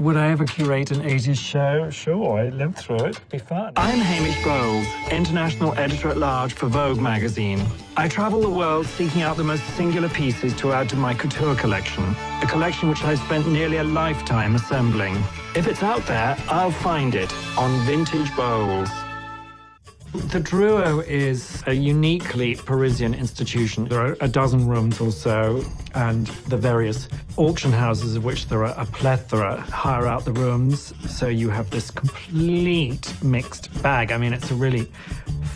Would I ever curate an 80s show? Sure, I lived through it. It'd be fun. I'm Hamish Bowles, International Editor-at-Large for Vogue magazine. I travel the world seeking out the most singular pieces to add to my couture collection, a collection which I've spent nearly a lifetime assembling. If it's out there, I'll find it on Vintage Bowles. The Drouot is a uniquely Parisian institution. There are a dozen rooms or so, and the various auction houses, of which there are a plethora, hire out the rooms. So you have this complete mixed bag. I mean, it's a really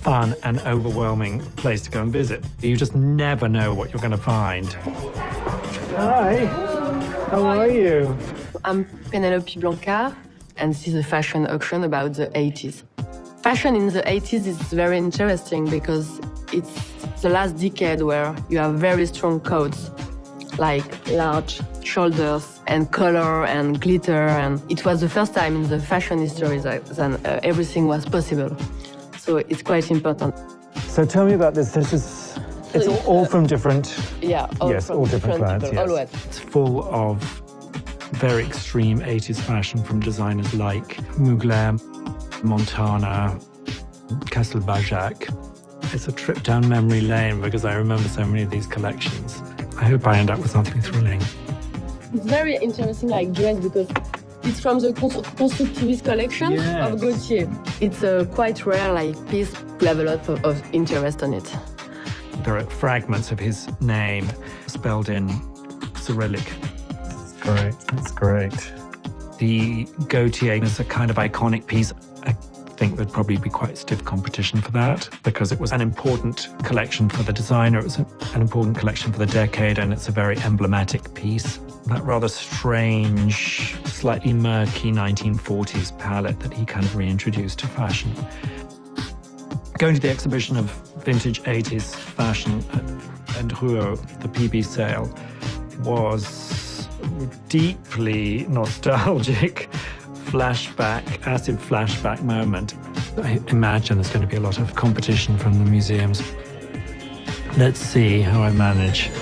fun and overwhelming place to go and visit. You just never know what you're going to find. Hi, how are you? I'm Penelope Blancard, and this is a fashion auction about the 80s. Fashion in the 80s is very interesting because it's the last decade where you have very strong codes, like large shoulders and color and glitter. And it was the first time in the fashion history that everything was possible. So it's quite important. So tell me about this. It's all from different... Yeah, all different clients. Yes. Always. It's full of very extreme 80s fashion from designers like Mugler, Montana, Castelbajac. It's a trip down memory lane because I remember so many of these collections. I hope I end up with something thrilling. It's very interesting, like dress, because it's from the constructivist collection of Gaultier. It's a quite rare piece to have a lot of interest on it. There are fragments of his name spelled in Cyrillic. That's great. The Gaultier is a kind of iconic piece. I think there'd probably be quite stiff competition for that because it was an important collection for the designer. It was an important collection for the decade, and it's a very emblematic piece. That rather strange, slightly murky 1940s palette that he kind of reintroduced to fashion. Going to the exhibition of vintage 80s fashion at Drouot, the PB sale, was deeply nostalgic acid flashback moment. I imagine there's going to be a lot of competition from the museums. Let's see how I manage.